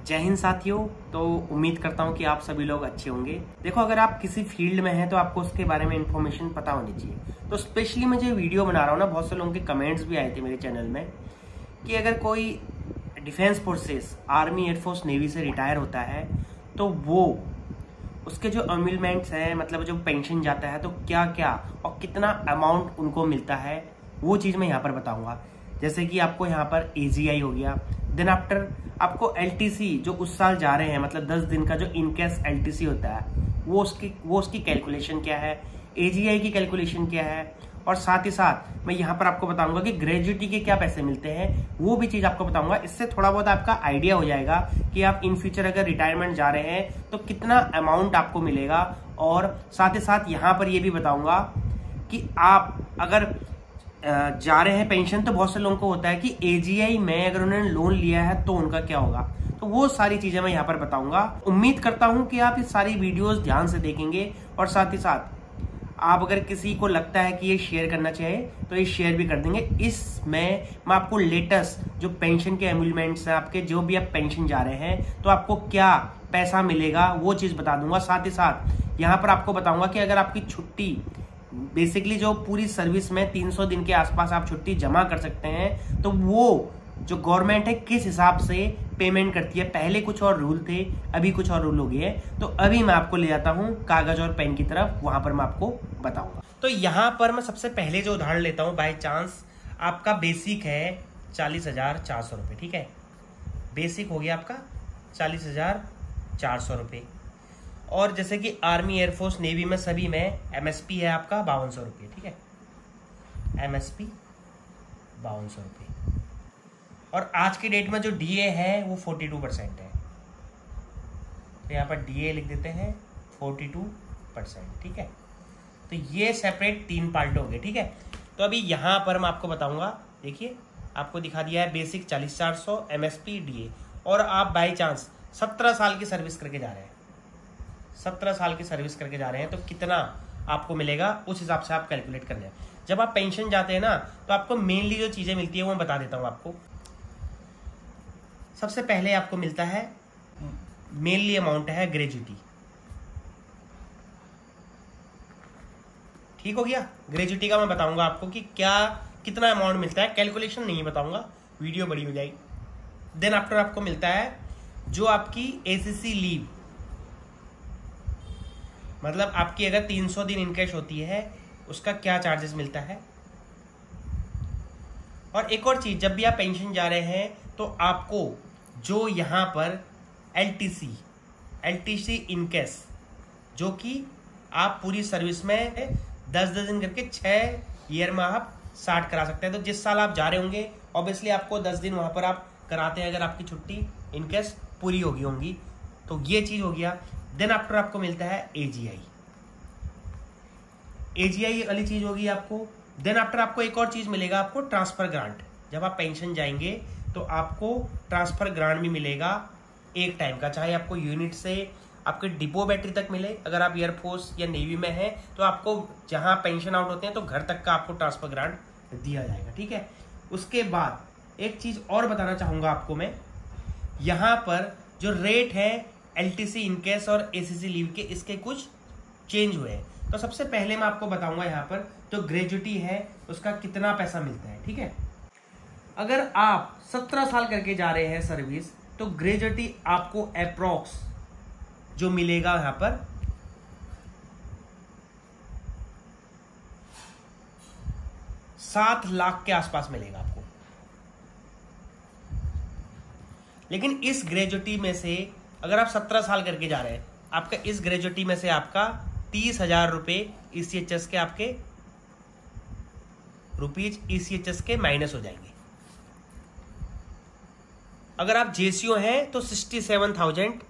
जय हिंद साथियों। तो उम्मीद करता हूँ कि आप सभी लोग अच्छे होंगे। देखो, अगर आप किसी फील्ड में हैं तो आपको उसके बारे में इन्फॉर्मेशन पता होनी चाहिए। तो स्पेशली मैं जो वीडियो बना रहा हूँ ना, बहुत से लोगों के कमेंट्स भी आए थे मेरे चैनल में कि अगर कोई defence forces, army, air force, navy से रिटायर होता है तो वो उसके जो अम्यूलमेंट्स हैं, मतलब जो पेंशन जाता है, तो क्या क्या और कितना अमाउंट उनको मिलता है, वो चीज़ मैं यहाँ पर बताऊँगा। जैसे कि आपको यहाँ पर AGI हो गया, देन आफ्टर आपको LTC जो उस साल जा रहे हैं, मतलब 10 दिन का जो इनकेस LTC होता है, वो उसकी कैलकुलेशन क्या है, AGI की कैलकुलेशन क्या है, और साथ ही साथ मैं यहाँ पर आपको बताऊंगा कि ग्रेजुएटी के क्या पैसे मिलते हैं, वो भी चीज़ आपको बताऊंगा। इससे थोड़ा बहुत आपका आइडिया हो जाएगा कि आप इन फ्यूचर अगर रिटायरमेंट जा रहे हैं तो कितना अमाउंट आपको मिलेगा। और साथ ही साथ यहाँ पर ये भी बताऊंगा कि आप अगर जा रहे हैं पेंशन, तो बहुत से लोगों को होता है कि AGI में अगर उन्होंने लोन लिया है तो उनका क्या होगा। तो वो सारी चीजें मैं यहाँ पर बताऊंगा। उम्मीद करता हूँ कि आप इस सारी वीडियोस ध्यान से देखेंगे, और साथ ही साथ आप अगर किसी को लगता है कि ये शेयर करना चाहिए तो ये शेयर भी कर देंगे। इसमें मैं आपको लेटेस्ट जो पेंशन के एम्यूलमेंट्स हैं, आपके जो भी आप पेंशन जा रहे हैं तो आपको क्या पैसा मिलेगा वो चीज़ बता दूंगा। साथ ही साथ यहाँ पर आपको बताऊंगा कि अगर आपकी छुट्टी, बेसिकली जो पूरी सर्विस में 300 दिन के आसपास आप छुट्टी जमा कर सकते हैं, तो वो जो गवर्नमेंट है किस हिसाब से पेमेंट करती है। पहले कुछ और रूल थे, अभी कुछ और रूल हो गए हैं। तो अभी मैं आपको ले जाता हूं कागज और पेन की तरफ, वहां पर मैं आपको बताऊंगा। तो यहां पर मैं सबसे पहले जो उदाहरण लेता हूं, बाय चांस आपका बेसिक है 40,400 रुपये, ठीक है। बेसिक हो गया आपका 40,400 रुपये। और जैसे कि आर्मी, एयरफोर्स, नेवी में सभी में MSP है आपका 5200 रुपये, ठीक है। MSP 5200 रुपये। और आज की डेट में जो DA है वो 42% है। तो यहाँ पर DA लिख देते हैं 42%, ठीक है। तो ये सेपरेट 3 पार्ट हो गए, ठीक है। तो अभी यहाँ पर मैं आपको बताऊंगा। देखिए, आपको दिखा दिया है बेसिक 40,400, MSP, DA। और आप बाई चांस 17 साल की सर्विस करके जा रहे हैं, 17 साल की सर्विस करके जा रहे हैं, तो कितना आपको मिलेगा उस हिसाब से आप कैलकुलेट कर लें। जब आप पेंशन जाते हैं ना, तो आपको मेनली जो चीजें मिलती है वो मैं बता देता हूं आपको। सबसे पहले आपको मिलता है, मेनली अमाउंट है ग्रेजुटी, ठीक हो गया। ग्रेजुटी का मैं बताऊंगा आपको कि क्या कितना अमाउंट मिलता है, कैलकुलेशन नहीं बताऊंगा, वीडियो बड़ी हो जाएगी। देन आफ्टर आपको मिलता है जो आपकी ACC लीव, मतलब आपकी अगर 300 दिन इनकैश होती है उसका क्या चार्जेस मिलता है। और एक और चीज, जब भी आप पेंशन जा रहे हैं तो आपको जो यहां पर LTC इनकेस, जो कि आप पूरी सर्विस में 10-10 दिन करके 6 ईयर में आप 60 करा सकते हैं। तो जिस साल आप जा रहे होंगे ऑब्वियसली आपको 10 दिन वहां पर आप कराते हैं, अगर आपकी छुट्टी इनकेस पूरी होगी होंगी। तो ये चीज हो गया। देन आफ्टर आपको मिलता है AGI वाली चीज होगी आपको। देन आफ्टर आपको एक और चीज मिलेगा, आपको ट्रांसफर ग्रांट। जब आप पेंशन जाएंगे तो आपको ट्रांसफर ग्रांट भी मिलेगा एक टाइम का, चाहे आपको यूनिट से आपके डिपो बैटरी तक मिले। अगर आप एयरफोर्स या नेवी में हैं तो आपको जहां पेंशन आउट होते हैं तो घर तक का आपको ट्रांसफर ग्रांट दिया जाएगा, ठीक है। उसके बाद एक चीज और बताना चाहूंगा आपको मैं, यहां पर जो रेट है LTC इनकेस और ACC लीव के, इसके कुछ चेंज हुए हैं। तो सबसे पहले मैं आपको बताऊंगा यहाँ पर जो ग्रेजुटी है उसका कितना पैसा मिलता है, ठीक है। अगर आप 17 साल करके जा रहे हैं सर्विस, तो ग्रेजुटी आपको अप्रोक्स जो मिलेगा यहाँ पर 7 लाख के आसपास मिलेगा आपको। लेकिन इस ग्रेजुटी में से अगर आप 17 साल करके जा रहे हैं, आपका इस ग्रेजुटी में से आपका 30,000 रुपए ECHS के, आपके रुपीज ECHS के माइनस हो जाएंगे। अगर आप JCO हैं तो 67,000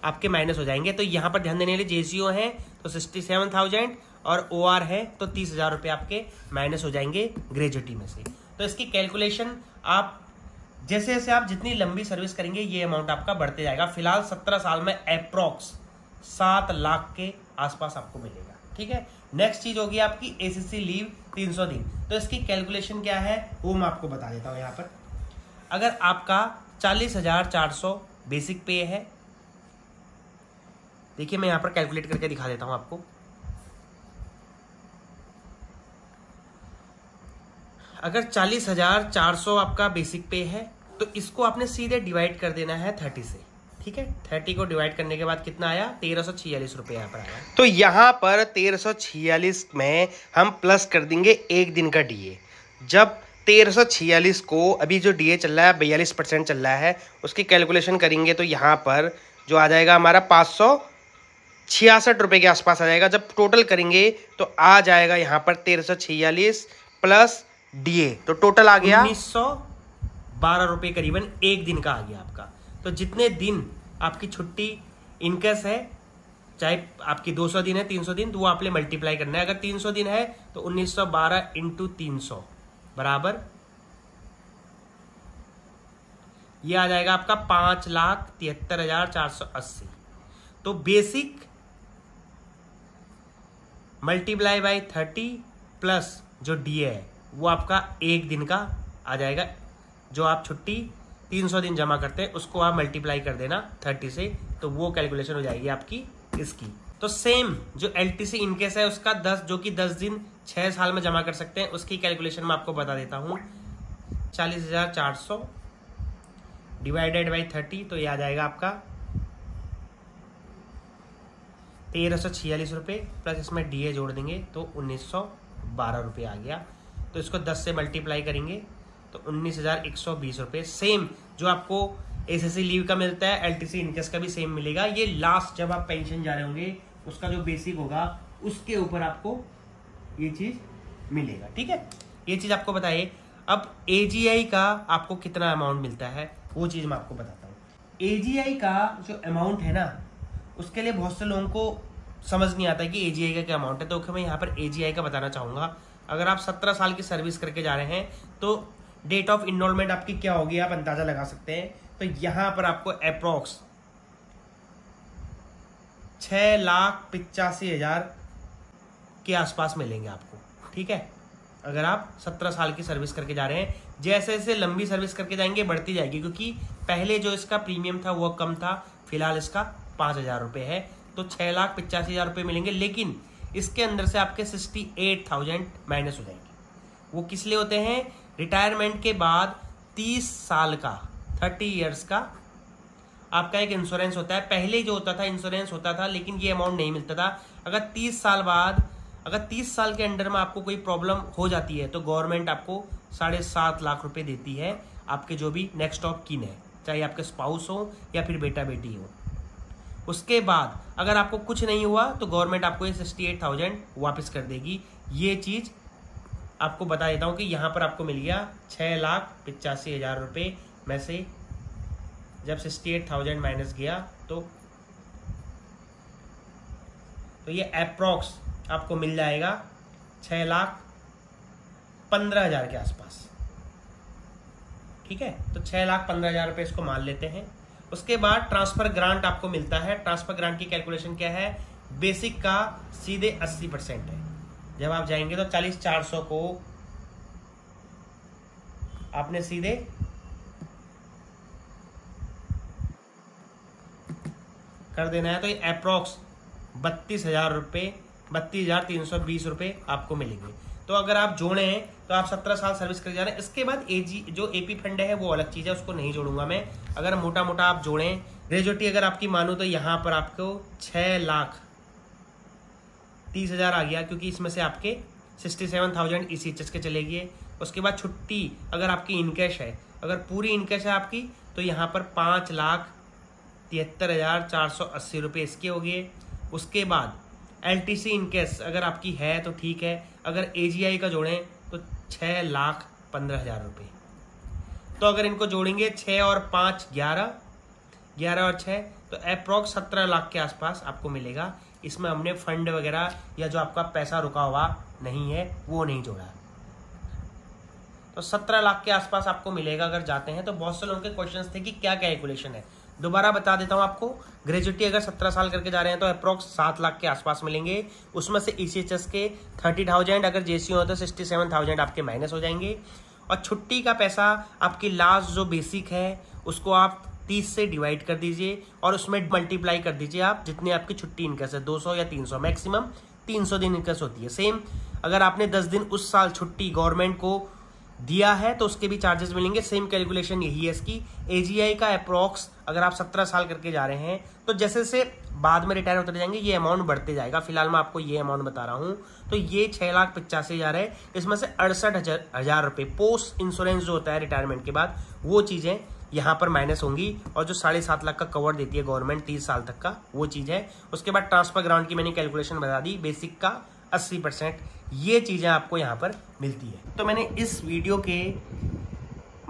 आपके माइनस हो जाएंगे। तो यहां पर ध्यान देने के लिए, JCO है तो 67,000 और OR है तो 30,000 रुपए आपके माइनस हो जाएंगे ग्रेजुटी में से। तो इसकी कैलकुलेशन आप जैसे जैसे आप जितनी लंबी सर्विस करेंगे ये अमाउंट आपका बढ़ते जाएगा। फिलहाल 17 साल में अप्रोक्स 7 लाख के आसपास आपको मिलेगा, ठीक है। नेक्स्ट चीज होगी आपकी ACC लीव 300 दिन। तो इसकी कैलकुलेशन क्या है वो मैं आपको बता देता हूं। यहाँ पर अगर आपका 40,400 बेसिक पे है। देखिए मैं यहां पर कैलकुलेट करके दिखा देता हूं आपको। अगर 40,400 आपका बेसिक पे है तो इसको आपने सीधे डिवाइड कर देना है 30 से, ठीक है। 30 को डिवाइड करने के बाद कितना आया, 1346 रुपए यहाँ पर आया। तो यहाँ पर 1346 में हम प्लस कर देंगे एक दिन का डीए। जब 1346 को अभी जो डीए चल रहा है 42% चल रहा है, उसकी कैलकुलेशन करेंगे तो यहाँ पर जो आ जाएगा हमारा 566 रुपए के आसपास आ जाएगा। जब टोटल करेंगे तो आ जाएगा यहाँ पर 1346 प्लस डीए, तो टोटल आ गया 1912 रुपए करीबन एक दिन का आ गया आपका। तो जितने दिन आपकी छुट्टी इनकेस है, चाहे आपकी 200 दिन है 300 दिन, तो वो आपने मल्टीप्लाई करना है। अगर 300 दिन है तो 1912 इंटू 300 बराबर ये आ जाएगा आपका 5,73,480। तो बेसिक मल्टीप्लाई बाई 30 प्लस जो डीए है वो आपका एक दिन का आ जाएगा। जो आप छुट्टी 300 दिन जमा करते हैं उसको आप मल्टीप्लाई कर देना 30 से, तो वो कैलकुलेशन हो जाएगी आपकी इसकी। तो सेम जो एलटीसी इनकेस है उसका 10 जो कि 10 दिन 6 साल में जमा कर सकते हैं, उसकी कैलकुलेशन मैं आपको बता देता हूं। 40,400 डिवाइडेड बाई 30, तो ये आ जाएगा आपका 1346 रुपये प्लस इसमें डीए जोड़ देंगे तो 1912 रुपये आ गया। तो इसको 10 से मल्टीप्लाई करेंगे तो 19,120 रुपये। सेम जो आपको एसएससी लीव का मिलता है एलटीसी इनकेस का भी सेम मिलेगा। ये लास्ट जब आप पेंशन जा रहे होंगे उसका जो बेसिक होगा उसके ऊपर आपको ये चीज मिलेगा, ठीक है। ये चीज आपको बताइए। अब एजीआई का आपको कितना अमाउंट मिलता है वो चीज मैं आपको बताता हूँ। एजीआई का जो अमाउंट है ना, उसके लिए बहुत से लोगों को समझ नहीं आता है कि एजीआई का क्या अमाउंट है। तो मैं यहाँ पर एजीआई का बताना चाहूंगा। अगर आप 17 साल की सर्विस करके जा रहे हैं तो डेट ऑफ इनरोलमेंट आपकी क्या होगी आप अंदाजा लगा सकते हैं। तो यहां पर आपको अप्रोक्स 6,85,000 के आसपास मिलेंगे आपको, ठीक है। अगर आप 17 साल की सर्विस करके जा रहे हैं, जैसे जैसे लंबी सर्विस करके जाएंगे बढ़ती जाएगी, क्योंकि पहले जो इसका प्रीमियम था वो कम था, फिलहाल इसका 5,000 रुपये है। तो 6,85,000 रुपये मिलेंगे, लेकिन इसके अंदर से आपके 68,000 माइनस हो जाएंगे। वो किस लिए होते हैं, रिटायरमेंट के बाद 30 साल का 30 इयर्स का आपका एक इंश्योरेंस होता है। पहले जो होता था इंश्योरेंस होता था, लेकिन ये अमाउंट नहीं मिलता था। अगर 30 साल बाद, अगर 30 साल के अंडर में आपको कोई प्रॉब्लम हो जाती है तो गवर्नमेंट आपको 7.5 लाख रुपए देती है, आपके जो भी नेक्स्ट ऑफ किन है, चाहे आपके स्पाउस हो या फिर बेटा बेटी हो। उसके बाद अगर आपको कुछ नहीं हुआ तो गवर्नमेंट आपको ये 68,000 वापस कर देगी। ये चीज आपको बता देता हूं कि यहां पर आपको मिल गया 6,85,000 रुपये में से जब 68,000 माइनस गया तो ये अप्रॉक्स आपको मिल जाएगा 6,15,000 के आसपास, ठीक है। तो 6,15,000 रुपये इसको मान लेते हैं। उसके बाद ट्रांसफर ग्रांट आपको मिलता है। ट्रांसफर ग्रांट की कैलकुलेशन क्या है, बेसिक का सीधे 80% है। जब आप जाएंगे तो 40,400 को आपने सीधे कर देना है, तो ये अप्रॉक्स 32,000 रुपये 32,320 रुपये आपको मिलेंगे। तो अगर आप जोड़ें तो आप 17 साल सर्विस कर जा रहे हैं। इसके बाद एजी जो एपी फंड है वो अलग चीज है, उसको नहीं जोड़ूंगा मैं। अगर मोटा मोटा आप जोड़ें, ग्रेजुएटी अगर आपकी मानू तो यहाँ पर आपको 6,30,000 आ गया, क्योंकि इसमें से आपके 67,000 ECHS के चले गए। उसके बाद छुट्टी अगर आपकी इनकैश है, अगर पूरी इनकैश है आपकी, तो यहाँ पर 5,73,480 रुपये इसके हो गए। उसके बाद एलटीसी इनकेस अगर आपकी है तो ठीक है, अगर एजीआई का जोड़ें तो 6,15,000 रुपये। तो अगर इनको जोड़ेंगे 6 और 5 11, 11 और 6 तो अप्रॉक्स 17 लाख के आसपास आपको मिलेगा। इसमें हमने फंड वगैरह या जो आपका पैसा रुका हुआ नहीं है वो नहीं जोड़ा, तो 17 लाख के आसपास आपको मिलेगा अगर जाते हैं। तो बहुत से लोगों के क्वेश्चंस थे कि क्या कैलकुलेशन है, दोबारा बता देता हूं आपको। ग्रेजुएटी अगर 17 साल करके जा रहे हैं तो अप्रॉक्स 7 लाख के आसपास मिलेंगे। उसमें से ECHS के 30,000, अगर जेसी हो तो 67,000 आपके माइनस हो जाएंगे। और छुट्टी का पैसा आपकी लास्ट जो बेसिक है उसको आप 30 से डिवाइड कर दीजिए और उसमें मल्टीप्लाई कर दीजिए आप जितनी आपकी छुट्टी इनकस है, 200 या 300, मैक्सिमम 300 दिन इनकस होती है। सेम अगर आपने 10 दिन उस साल छुट्टी गवर्नमेंट को दिया है तो उसके भी चार्जेस मिलेंगे। सेम कैलकुलेशन यही है इसकी। AGI का अप्रॉक्स अगर आप 17 साल करके जा रहे हैं तो जैसे से बाद में रिटायर होते जाएंगे ये अमाउंट बढ़ते जाएगा। फिलहाल मैं आपको ये अमाउंट बता रहा हूँ, तो ये 6,85,000 है। इसमें से 68,000 रुपये पोस्ट इंश्योरेंस जो होता है रिटायरमेंट के बाद वो चीजें यहाँ पर माइनस होंगी, और जो 7.5 लाख का कवर देती है गवर्नमेंट 30 साल तक का वो चीज है। उसके बाद ट्रांसफर ग्राउंड की मैंने कैलकुलेशन बता दी, बेसिक का 80%, ये चीजें आपको यहाँ पर मिलती है। तो मैंने इस वीडियो के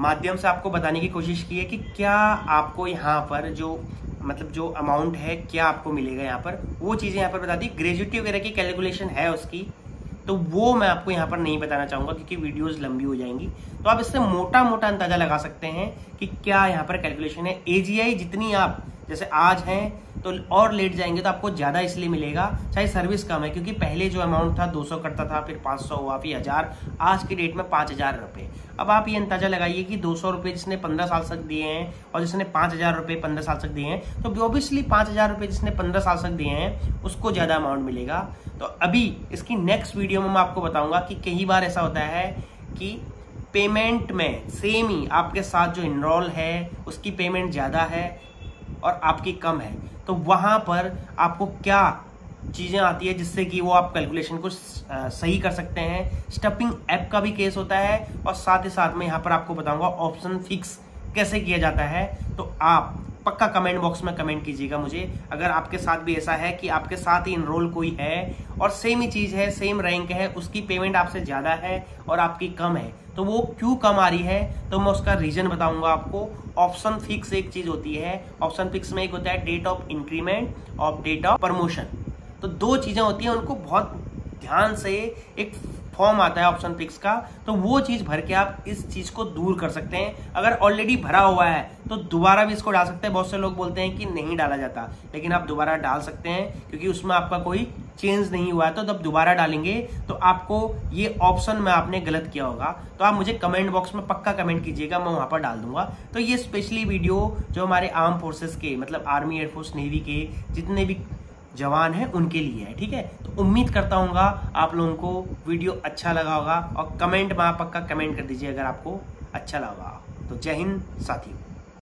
माध्यम से आपको बताने की कोशिश की है कि क्या आपको यहाँ पर जो मतलब जो अमाउंट है क्या आपको मिलेगा यहाँ पर, वो चीजें यहाँ पर बता दी। ग्रेजुएटी वगैरह की कैलकुलेशन है उसकी, तो वो मैं आपको यहाँ पर नहीं बताना चाहूंगा क्योंकि वीडियोस लंबी हो जाएंगी। तो आप इससे मोटा मोटा अंदाजा लगा सकते हैं कि क्या यहाँ पर कैलकुलेशन है। AGI जितनी आप जैसे आज हैं तो और लेट जाएंगे तो आपको ज्यादा इसलिए मिलेगा, चाहे सर्विस कम है, क्योंकि पहले जो अमाउंट था 200 करता था, फिर 500 हुआ, फिर 1000, आज की डेट में 5,000 रुपये। अब आप ये अंदाजा लगाइए कि 200 रुपये जिसने 15 साल तक दिए हैं और जिसने 5,000 रुपये 15 साल तक दिए हैं, तो ऑब्वियसली 5,000 रुपये जिसने 15 साल तक दिए हैं उसको ज्यादा अमाउंट मिलेगा। तो अभी इसकी नेक्स्ट वीडियो में मैं आपको बताऊंगा कि कई बार ऐसा होता है कि पेमेंट में सेम ही आपके साथ जो इनरोल है उसकी पेमेंट ज्यादा है और आपकी कम है, तो वहां पर आपको क्या चीजें आती है जिससे कि वो आप कैलकुलेशन को सही कर सकते हैं। स्टफिंग ऐप का भी केस होता है और साथ ही साथ में यहाँ पर आपको बताऊंगा ऑप्शन फिक्स कैसे किया जाता है। तो आप पक्का कमेंट बॉक्स में कमेंट कीजिएगा मुझे, अगर आपके साथ भी ऐसा है कि आपके साथ ही इनरोल कोई है और सेम ही चीज है, सेम रैंक है, उसकी पेमेंट आपसे ज्यादा है और आपकी कम है, तो वो क्यों कम आ रही है, तो मैं उसका रीजन बताऊंगा आपको। ऑप्शन फिक्स एक चीज होती है, ऑप्शन फिक्स में एक होता है डेट ऑफ इंक्रीमेंट और डेट ऑफ प्रमोशन, तो दो चीजें होती हैं, उनको बहुत ध्यान से एक फॉर्म आता है ऑप्शन फिक्स का, तो वो चीज भर के आप इस चीज को दूर कर सकते हैं। अगर ऑलरेडी भरा हुआ है तो दोबारा भी इसको डाल सकते हैं। बहुत से लोग बोलते हैं कि नहीं डाला जाता, लेकिन आप दोबारा डाल सकते हैं क्योंकि उसमें आपका कोई चेंज नहीं हुआ है। तो जब दोबारा डालेंगे तो आपको ये ऑप्शन में आपने गलत किया होगा, तो आप मुझे कमेंट बॉक्स में पक्का कमेंट कीजिएगा, मैं वहां पर डाल दूंगा। तो ये स्पेशली वीडियो जो हमारे आर्म फोर्सेस के मतलब आर्मी, एयरफोर्स, नेवी के जितने भी जवान है उनके लिए है, ठीक है। तो उम्मीद करता हूँ आप लोगों को वीडियो अच्छा लगा होगा और कमेंट में आप पक्का कमेंट कर दीजिए अगर आपको अच्छा लगा। तो जय हिंद साथियों।